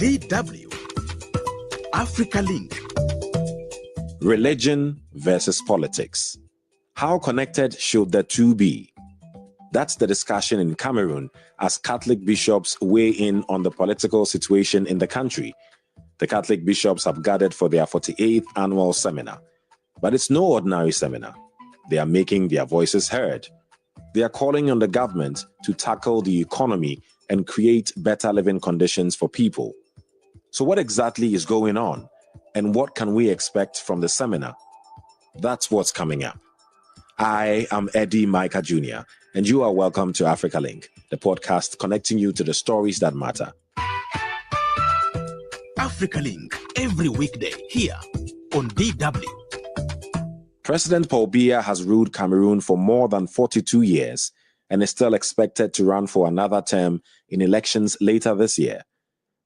DW Africa Link. Religion versus politics. How connected should the two be? That's the discussion in Cameroon as Catholic bishops weigh in on the political situation in the country. The Catholic bishops have gathered for their 48th annual seminar. But it's no ordinary seminar. They are making their voices heard. They are calling on the government to tackle the economy and create better living conditions for people. So what exactly is going on? And what can we expect from the seminar? That's what's coming up. I am Eddie Micah Jr., and you are welcome to Africa Link, the podcast connecting you to the stories that matter. Africa Link, every weekday here on DW. President Paul Biya has ruled Cameroon for more than 42 years and is still expected to run for another term in elections later this year.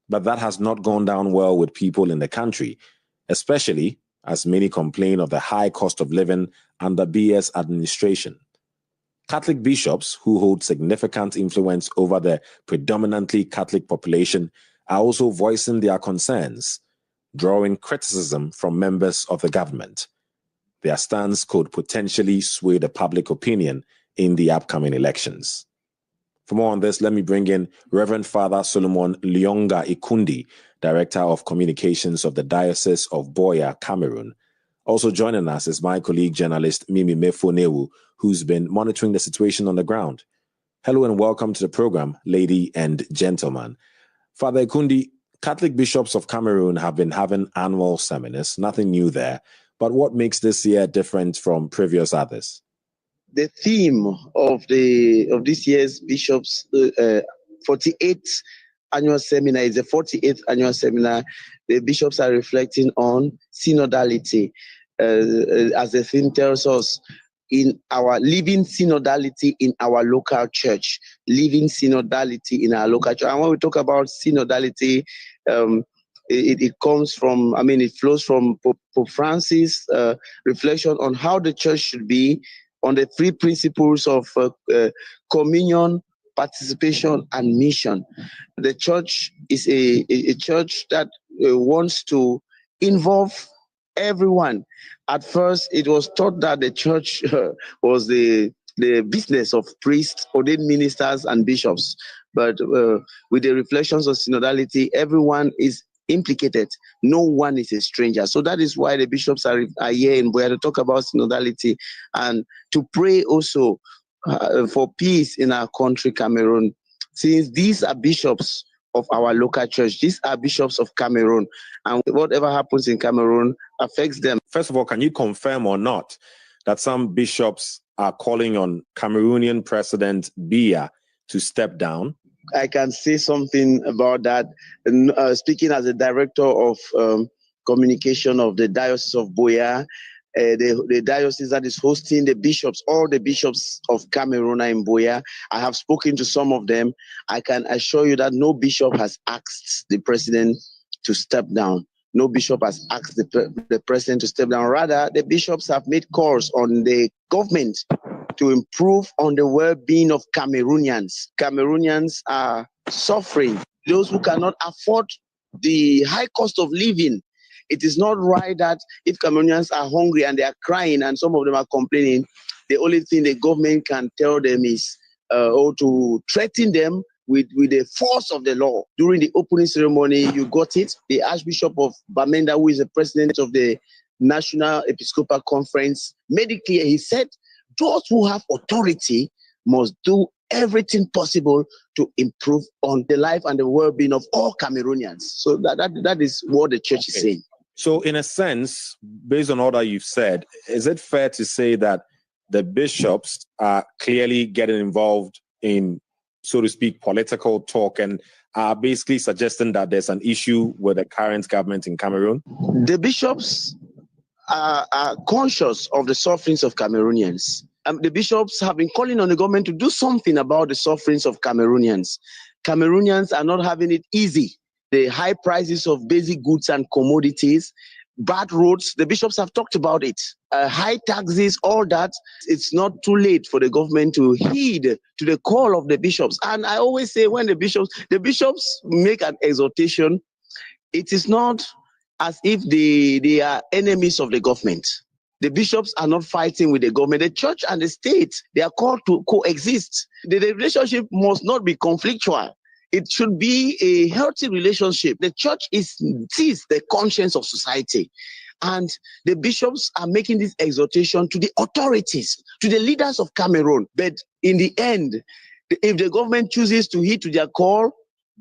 But that has not gone down well with people in the country, especially as many complain of the high cost of living under Biya's administration. Catholic bishops, who hold significant influence over the predominantly Catholic population, are also voicing their concerns, drawing criticism from members of the government. Their stance could potentially sway the public opinion in the upcoming elections. For more on this, let me bring in Reverend Father Solomon Lyonga Ikundi, Director of Communications of the Diocese of Biya, Cameroon. Also joining us is my colleague journalist Mimi Mefonewu, who's been monitoring the situation on the ground. Hello and welcome to the program, lady and gentlemen. Father Ikundi, Catholic bishops of Cameroon have been having annual seminars, nothing new there. But what makes this year different from previous others? The theme of this year's bishops' 48th annual seminar is the 48th annual seminar. The bishops are reflecting on synodality, as the theme tells us, in our living synodality in our local church, living synodality in our local church. And when we talk about synodality, it comes from, it flows from Pope Francis' reflection on how the church should be, on the three principles of communion, participation, and mission. The church is a church that wants to involve everyone. At first, it was thought that the church was the business of priests, ordained ministers, and bishops. But with the reflections of synodality, everyone is implicated. No one is a stranger. So that is why the bishops are here in Biya to talk about synodality and to pray also for peace in our country, Cameroon. Since these are bishops of our local church, these are bishops of Cameroon, and whatever happens in Cameroon affects them. First of all, can you confirm or not that some bishops are calling on Cameroonian President Biya to step down? I can say something about that. Speaking as a director of communication of the Diocese of Biya, the diocese that is hosting the bishops, all the bishops of Cameroon are in Biya. I have spoken to some of them. I can assure you that no bishop has asked the president to step down. No bishop has asked the president to step down. Rather, the bishops have made calls on the government to improve on the well-being of Cameroonians. Cameroonians are suffering. Those who cannot afford the high cost of living. It is not right that if Cameroonians are hungry and they are crying and some of them are complaining, the only thing the government can tell them is to threaten them with the force of the law. During the opening ceremony, you got it. The Archbishop of Bamenda, who is the president of the National Episcopal Conference, made it clear. He said, those who have authority must do everything possible to improve on the life and the well-being of all Cameroonians. So that is what the church is saying. So in a sense, based on all that you've said, is it fair to say that the bishops are clearly getting involved in, so to speak, political talk and are basically suggesting that there's an issue with the current government in Cameroon? The bishops are conscious of the sufferings of Cameroonians. The bishops have been calling on the government to do something about the sufferings of Cameroonians. Cameroonians are not having it easy. The high prices of basic goods and commodities, bad roads, the bishops have talked about it. High taxes, all that. It's not too late for the government to heed to the call of the bishops. And I always say when the bishops make an exhortation, it is not as if they are enemies of the government. The bishops are not fighting with the government. The church and the state, they are called to coexist. The relationship must not be conflictual. It should be a healthy relationship. The church sees the conscience of society. And the bishops are making this exhortation to the authorities, to the leaders of Cameroon. But in the end, if the government chooses to heed to their call,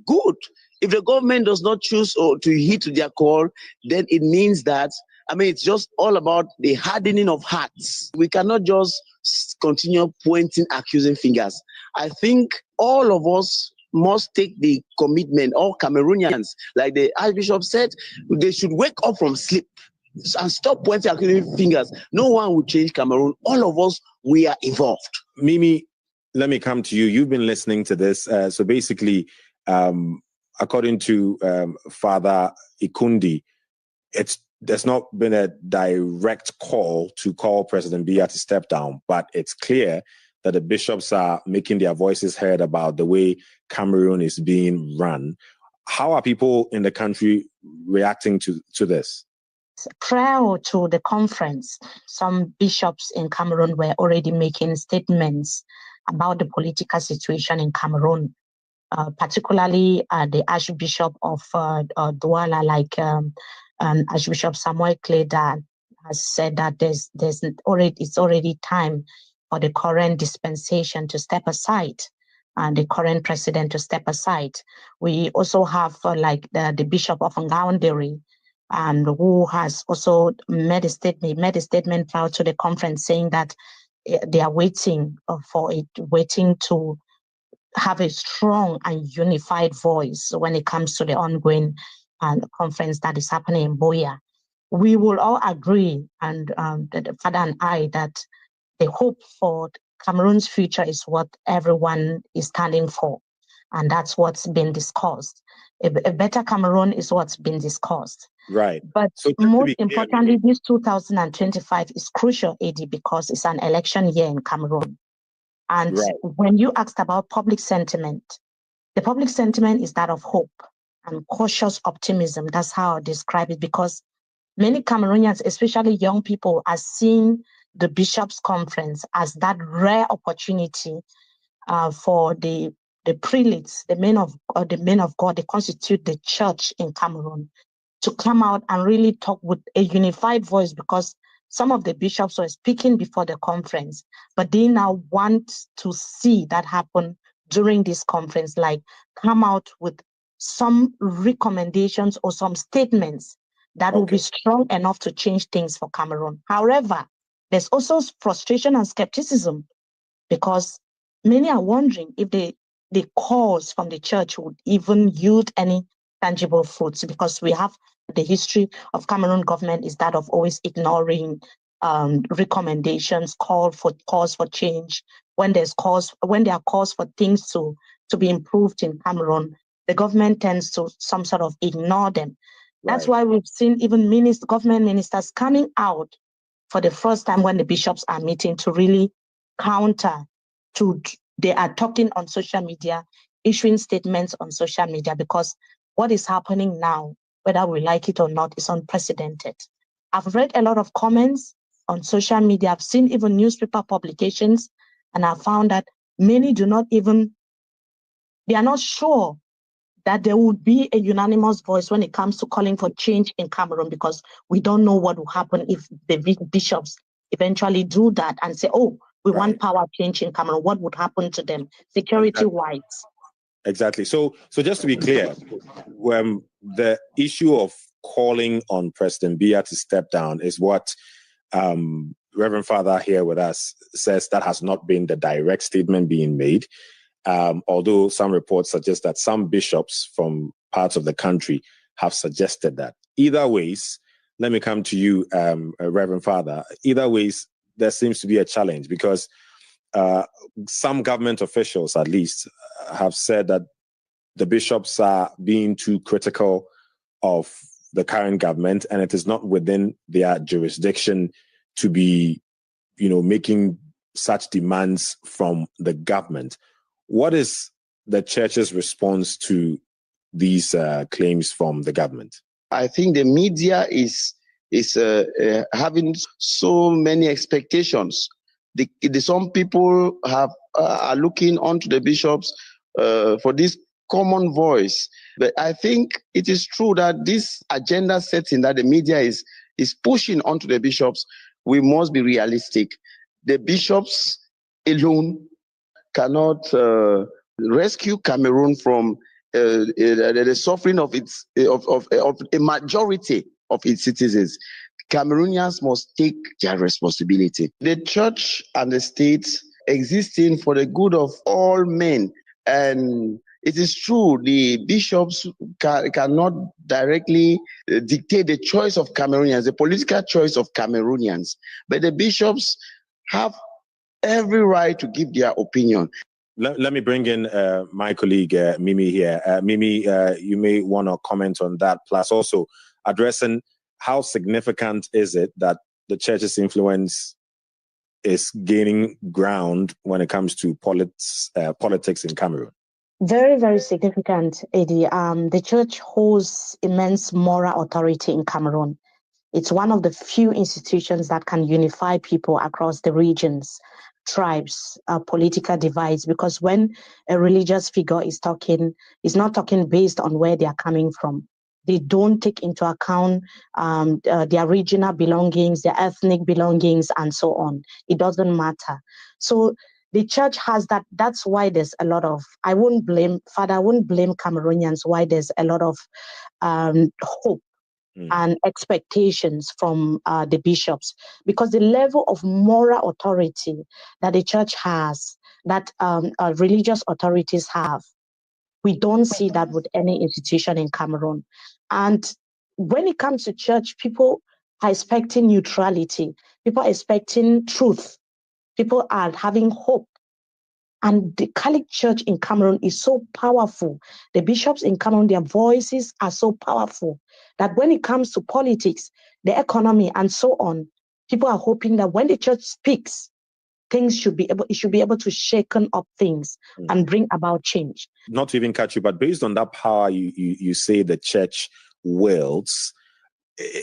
good. If the government does not choose to heed to their call, then it means that, it's just all about the hardening of hearts. We cannot just continue pointing, accusing fingers. I think all of us must take the commitment, all Cameroonians, like the Archbishop said, they should wake up from sleep and stop pointing, accusing fingers. No one will change Cameroon. All of us, we are involved. Mimi, let me come to you. You've been listening to this. So basically, according to Father Ikundi, there's not been a direct call to call President Biya to step down, but it's clear that the bishops are making their voices heard about the way Cameroon is being run. How are people in the country reacting to this? Prior to the conference, some bishops in Cameroon were already making statements about the political situation in Cameroon, particularly the Archbishop of Douala, like Archbishop Samuel Kleda, has said that it's already time for the current dispensation to step aside and the current president to step aside. We also have the Bishop of Ngaounderi, and who has also made a statement prior to the conference saying that they are waiting to have a strong and unified voice when it comes to the ongoing conference that is happening in Biya. We will all agree, and the Father and I, that the hope for Cameroon's future is what everyone is standing for, and that's what's been discussed. A better Cameroon is what's been discussed. Right. But so most importantly, this 2025 is crucial, AD, because it's an election year in Cameroon. And when you asked about public sentiment, the public sentiment is that of hope and cautious optimism. That's how I describe it, because many Cameroonians, especially young people, are seeing the bishops' conference as that rare opportunity for the prelates, the men of God, they constitute the church in Cameroon, to come out and really talk with a unified voice, because some of the bishops were speaking before the conference, but they now want to see that happen during this conference, like come out with some recommendations or some statements that will be strong enough to change things for Cameroon. However, there's also frustration and skepticism, because many are wondering if the calls from the church would even yield any tangible fruits, because we have the history of Cameroon government is that of always ignoring recommendations, calls for change. When there are calls for things to be improved in Cameroon, the government tends to some sort of ignore them. That's why we've seen even government ministers coming out for the first time when the bishops are meeting to really counter they are talking on social media, issuing statements on social media, because what is happening now, whether we like it or not, is unprecedented. I've read a lot of comments on social media. I've seen even newspaper publications, and I found that many they are not sure that there would be a unanimous voice when it comes to calling for change in Cameroon, because we don't know what will happen if the bishops eventually do that and say, oh, we want power change in Cameroon. What would happen to them security-wise? Exactly. So just to be clear, the issue of calling on President Biya to step down is what Reverend Father here with us says that has not been the direct statement being made. Although some reports suggest that some bishops from parts of the country have suggested that. Either ways, let me come to you, Reverend Father. Either ways, there seems to be a challenge, because some government officials, at least, have said that the bishops are being too critical of the current government, and it is not within their jurisdiction to be, making such demands from the government. What is the church's response to these claims from the government? I think the media is having so many expectations. Some people are looking onto the bishops for this common voice. But I think it is true that this agenda setting that the media is pushing onto the bishops, we must be realistic. The bishops alone cannot rescue Cameroon from the suffering of a majority of its citizens. Cameroonians must take their responsibility. The church and the state existing for the good of all men. And it is true, the bishops cannot directly dictate the choice of Cameroonians, the political choice of Cameroonians. But the bishops have every right to give their opinion. Let me bring in my colleague, Mimi, here. Mimi, you may want to comment on that, plus also addressing how significant is it that the church's influence is gaining ground when it comes to politics in Cameroon? Very, very significant, Eddie. The church holds immense moral authority in Cameroon. It's one of the few institutions that can unify people across the regions, tribes, political divides, because when a religious figure is talking, it's not talking based on where they are coming from. They don't take into account their regional belongings, their ethnic belongings, and so on. It doesn't matter. So the church has that. That's why there's a lot of, I wouldn't blame Cameroonians, why there's a lot of hope and expectations from the bishops, because the level of moral authority that the church has, that religious authorities have, we don't see that with any institution in Cameroon. And when it comes to church, people are expecting neutrality. People are expecting truth. People are having hope. And the Catholic Church in Cameroon is so powerful. The bishops in Cameroon, their voices are so powerful that when it comes to politics, the economy, and so on, people are hoping that when the church speaks, it should be able to shaken up things and bring about change. Not to even catch you, but based on that power you say the church wields,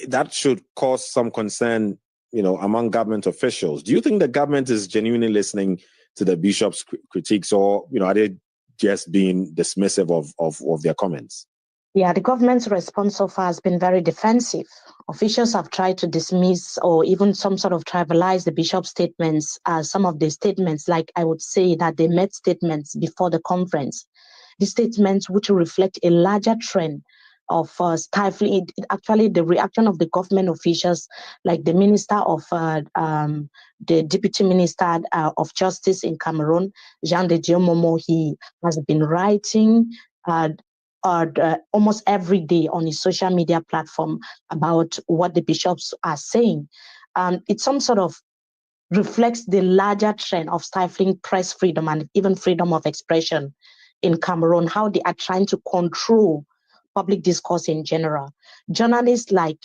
that should cause some concern, among government officials. Do you think the government is genuinely listening to the bishops' critiques, or are they just being dismissive of their comments? Yeah, the government's response so far has been very defensive. Officials have tried to dismiss or even some sort of trivialize the bishop's statements. Some of the statements, like I would say that they made statements before the conference. The statements which reflect a larger trend of stifling. Actually, the reaction of the government officials, like the minister of the deputy minister of justice in Cameroon, Jean de Dieu Momo, he has been writing almost every day on his social media platform about what the bishops are saying. It some sort of reflects the larger trend of stifling press freedom and even freedom of expression in Cameroon, how they are trying to control public discourse in general. Journalists, like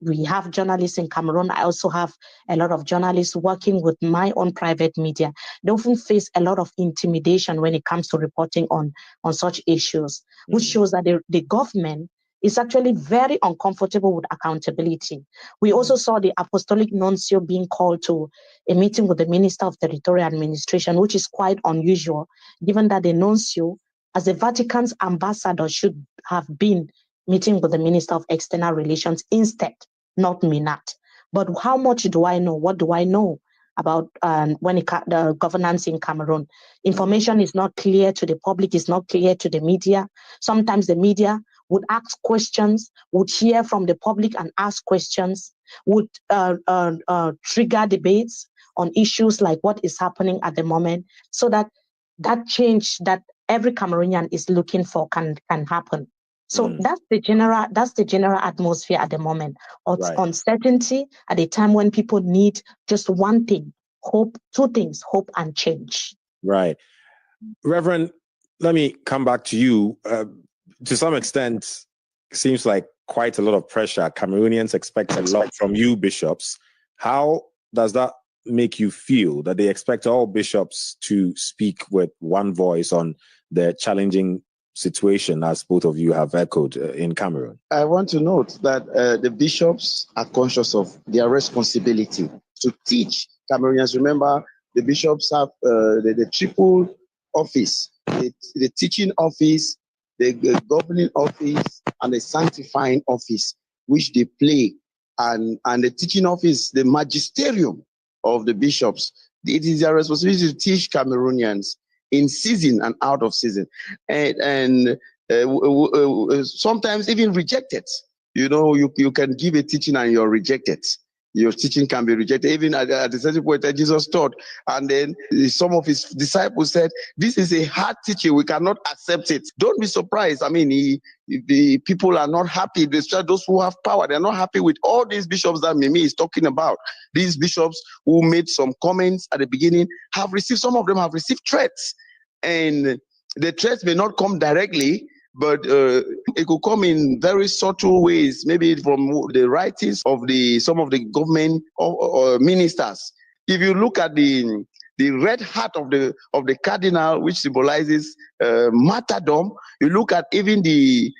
we have journalists in Cameroon, I also have a lot of journalists working with my own private media. They often face a lot of intimidation when it comes to reporting on such issues, which shows that the government is actually very uncomfortable with accountability. We also saw the Apostolic Nuncio being called to a meeting with the Minister of Territorial Administration, which is quite unusual, given that the Nuncio, as the Vatican's ambassador, should have been meeting with the Minister of External Relations instead, not Minat. But how much do I know? What do I know about the governance in Cameroon? Information is not clear to the public, is not clear to the media. Sometimes the media would ask questions, would hear from the public and ask questions, would trigger debates on issues like what is happening at the moment, so that change that every Cameroonian is looking for can happen. So that's the general atmosphere at the moment. Right. Uncertainty at a time when people need just one thing, hope, two things, hope and change. Right. Reverend, let me come back to you. To some extent, it seems like quite a lot of pressure. Cameroonians expect a lot from you, bishops. How does that make you feel, that they expect all bishops to speak with one voice on the challenging situation, as both of you have echoed, in Cameroon? I want to note that the bishops are conscious of their responsibility to teach Cameroonians. Remember, the bishops have the triple office, the teaching office, the governing office, and the sanctifying office, which they play. And the teaching office, the magisterium of the bishops, it is their responsibility to teach Cameroonians in season and out of season. And sometimes even rejected. You know, you can give a teaching and you're rejected. Your teaching can be rejected. Even at the certain point that Jesus taught, and then some of his disciples said, "This is a hard teaching. We cannot accept it." Don't be surprised. I mean, the people are not happy. Those who have power, they're not happy with all these bishops that Mimi is talking about. These bishops who made some comments at the beginning some of them have received threats, and the threats may not come directly, but it could come in very subtle ways, maybe from the writings of some of the government or ministers. If you look at the red hat of the cardinal, which symbolizes martyrdom, you look at even the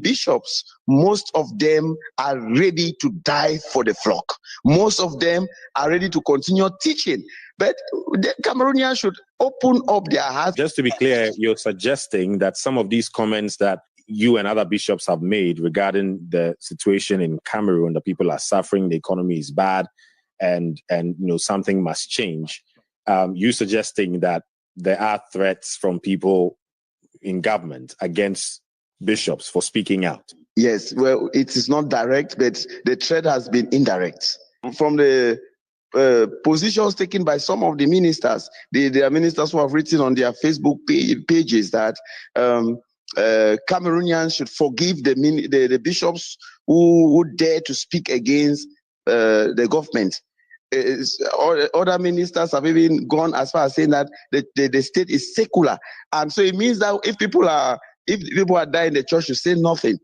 bishops, most of them are ready to die for the flock. Most of them are ready to continue teaching. But the Cameroonians should open up their hearts. Just to be clear, you're suggesting that some of these comments that you and other bishops have made regarding the situation in Cameroon, the people are suffering, the economy is bad, and something must change. You suggesting that there are threats from people in government against bishops for speaking out? Yes, well, it is not direct, but the threat has been indirect. From the positions taken by some of the ministers, there are ministers who have written on their Facebook pages that Cameroonians should forgive the bishops who dare to speak against the government. Other ministers have even gone as far as saying that the state is secular, and so it means that if people are dying, the church should say nothing.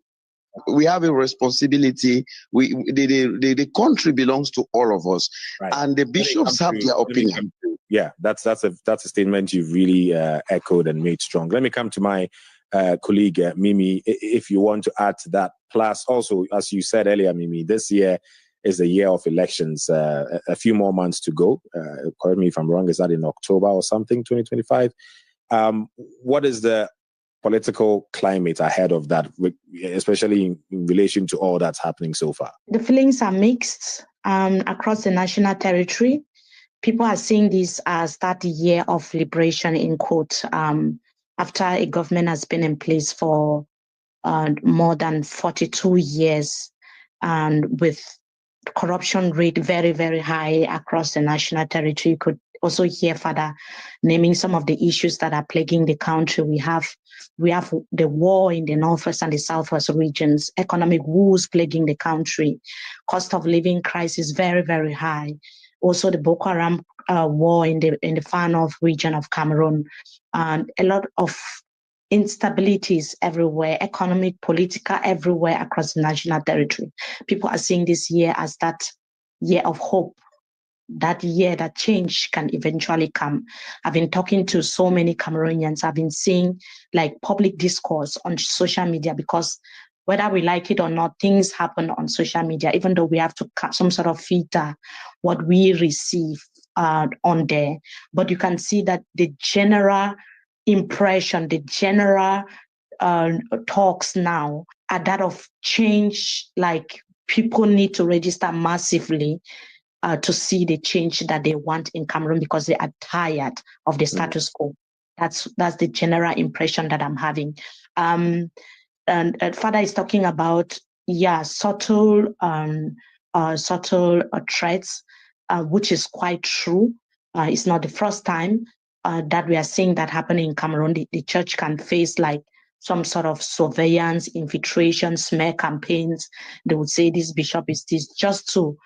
We have a responsibility. The country belongs to all of us, right, and the bishops have their opinion. Yeah, that's a statement you've really echoed and made strong. Let me come to my colleague Mimi, if you want to add to that. Plus, also, as you said earlier, Mimi, this year is the year of elections. A few more months to go. Correct me if I'm wrong. Is that in October or something, 2025? What is the political climate ahead of that, especially in relation to all that's happening so far? The feelings are mixed across the national territory. People are seeing this as that year of liberation, in quote, after a government has been in place for more than 42 years, and with corruption rate very, very high across the national territory. You could also hear further naming some of the issues that are plaguing the country. We have the war in the northwest and the southwest regions, economic woes plaguing the country, cost of living crisis very, very high. Also the Boko Haram war in the far north region of Cameroon, and a lot of instabilities everywhere, economic, political, everywhere across the national territory. People are seeing this year as that year of hope, that year that change can eventually come. I've been talking to so many Cameroonians. I've been seeing like public discourse on social media, because whether we like it or not, things happen on social media, even though we have to cut some sort of filter what we receive on there. But you can see that the general impression, the general talks now are that of change, like people need to register massively to see the change that they want in Cameroon, because they are tired of the status quo. That's the general impression that I'm having. And Father is talking about subtle threats, which is quite true. It's not the first time that we are seeing that happening in Cameroon. The church can face like some sort of surveillance, infiltration, smear campaigns. They would say this bishop is this, just to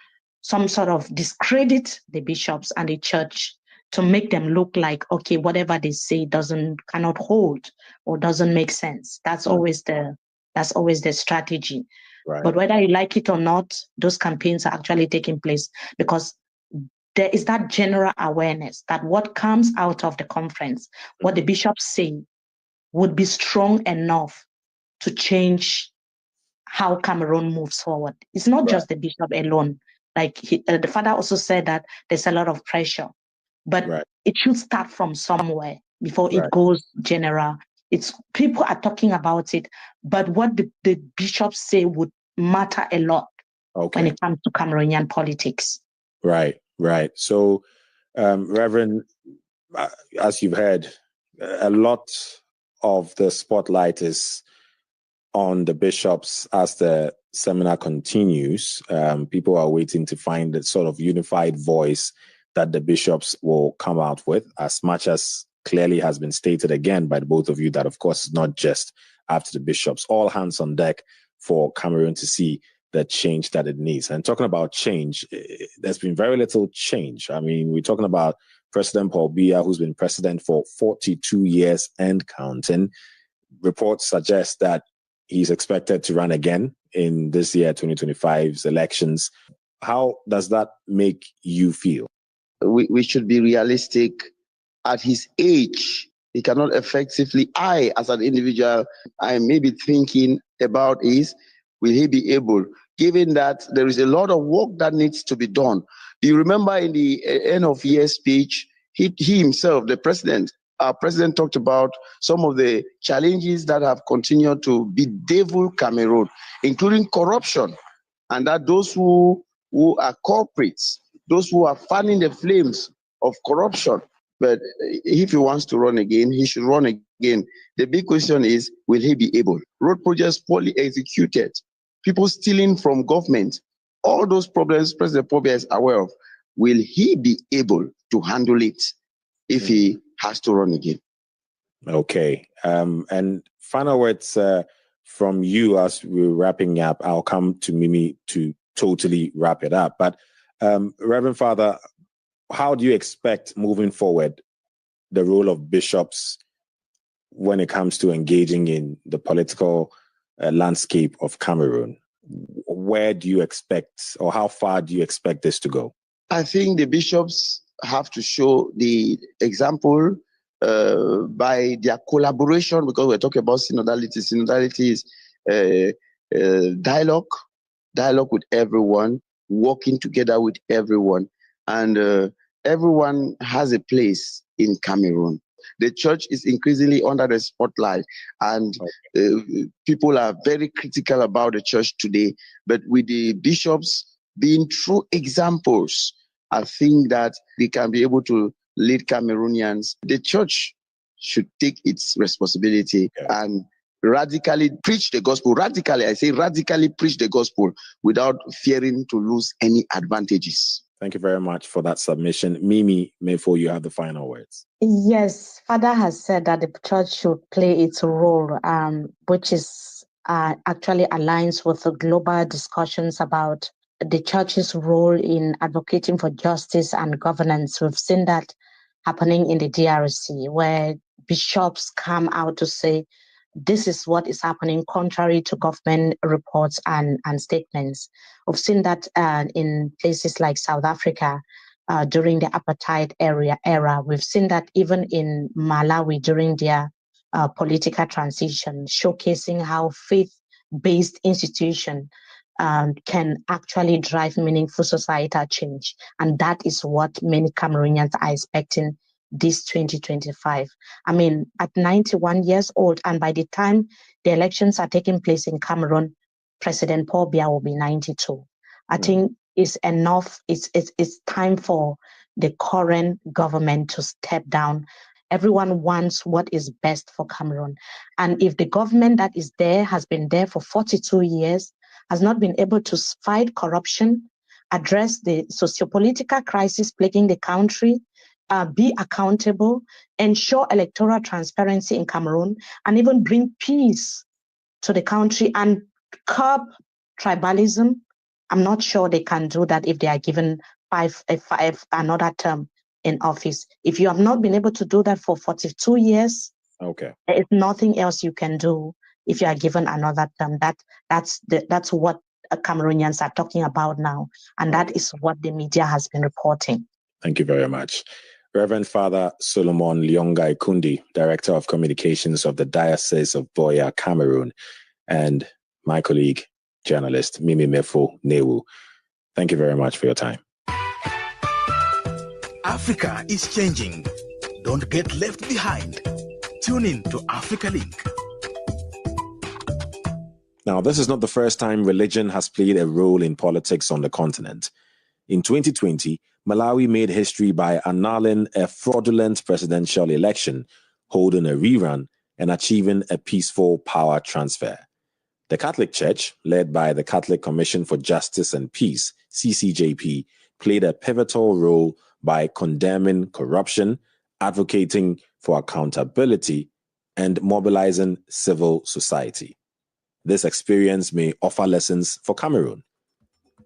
some sort of discredit the bishops and the church, to make them look like, okay, whatever they say cannot hold or doesn't make sense. That's always the strategy. Right. But whether you like it or not, those campaigns are actually taking place, because there is that general awareness that what comes out of the conference, what the bishops say, would be strong enough to change how Cameroon moves forward. It's not just the bishop alone. Like the father also said that there's a lot of pressure, but it should start from somewhere before it goes general. It's people are talking about it, but what the bishops say would matter a lot when it comes to Cameroonian politics. Right. So, Reverend, as you've heard, a lot of the spotlight is on the bishops as the seminar continues. People are waiting to find the sort of unified voice that the bishops will come out with, as much as clearly has been stated again by the both of you that, of course, it's not just after the bishops, all hands on deck for Cameroon to see the change that it needs. And talking about change, there's been very little change. I mean, we're talking about President Paul Biya, who's been president for 42 years and counting. Reports suggest that he's expected to run again in this year, 2025's elections. How does that make you feel? We should be realistic. At his age, he cannot effectively, as an individual, I may be thinking about is, will he be able, given that there is a lot of work that needs to be done. You remember in the end of year speech, he himself, the president, our president talked about some of the challenges that have continued to bedevil Cameroon, including corruption, and that those who are culprits, those who are fanning the flames of corruption. But if he wants to run again, he should run again. The big question is, will he be able? Road projects poorly executed, people stealing from government, all those problems President Paul Biya is aware of. Will he be able to handle it if he has to run again? Okay. And final words from you as we're wrapping up. I'll come to Mimi to totally wrap it up. But Reverend Father, how do you expect moving forward the role of bishops when it comes to engaging in the political landscape of Cameroon? Where do you expect, or how far do you expect this to go? I think the bishops have to show the example by their collaboration, because we're talking about synodality. Synodality is dialogue with everyone, working together with everyone. And everyone has a place in Cameroon. The church is increasingly under the spotlight, and people are very critical about the church today. But with the bishops being true examples, I think that we can be able to lead Cameroonians. The church should take its responsibility and radically preach the gospel. Radically, I say radically preach the gospel without fearing to lose any advantages. Thank you very much for that submission. Mimi, before you have the final words. Yes, Father has said that the church should play its role, which is actually aligns with the global discussions about the church's role in advocating for justice and governance. We've seen that happening in the DRC, where bishops come out to say, this is what is happening contrary to government reports and statements. We've seen that in places like South Africa during the apartheid era. We've seen that even in Malawi during their political transition, showcasing how faith-based institutions can actually drive meaningful societal change. And that is what many Cameroonians are expecting this 2025. I mean, at 91 years old, and by the time the elections are taking place in Cameroon, President Paul Biya will be 92. I think it's enough. It's time for the current government to step down. Everyone wants what is best for Cameroon. And if the government that is there has been there for 42 years, has not been able to fight corruption, address the sociopolitical crisis plaguing the country, be accountable, ensure electoral transparency in Cameroon, and even bring peace to the country and curb tribalism, I'm not sure they can do that if they are given another term in office. If you have not been able to do that for 42 years, there is nothing else you can do if you are given another term. That's what Cameroonians are talking about now, and that is what the media has been reporting. Thank you very much. Reverend Father Solomon Lyongai Kundi, Director of Communications of the Diocese of Biya, Cameroon, and my colleague, journalist Mimi Mefo Newu. Thank you very much for your time. Africa is changing. Don't get left behind. Tune in to Africa Link. Now, this is not the first time religion has played a role in politics on the continent. In 2020, Malawi made history by annulling a fraudulent presidential election, holding a rerun, and achieving a peaceful power transfer. The Catholic Church, led by the Catholic Commission for Justice and Peace, CCJP, played a pivotal role by condemning corruption, advocating for accountability, and mobilizing civil society. This experience may offer lessons for Cameroon.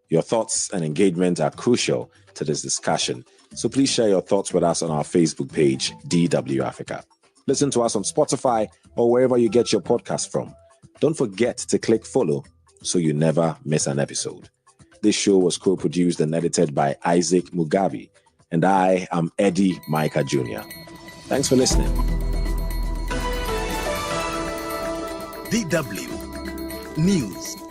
Your thoughts and engagement are crucial to this discussion, so please share your thoughts with us on our Facebook page, DW Africa. Listen to us on Spotify or wherever you get your podcast from. Don't forget to click follow so you never miss an episode. This show was co-produced and edited by Isaac Mugabe, and I am Eddie Micah Jr. Thanks for listening. DW News.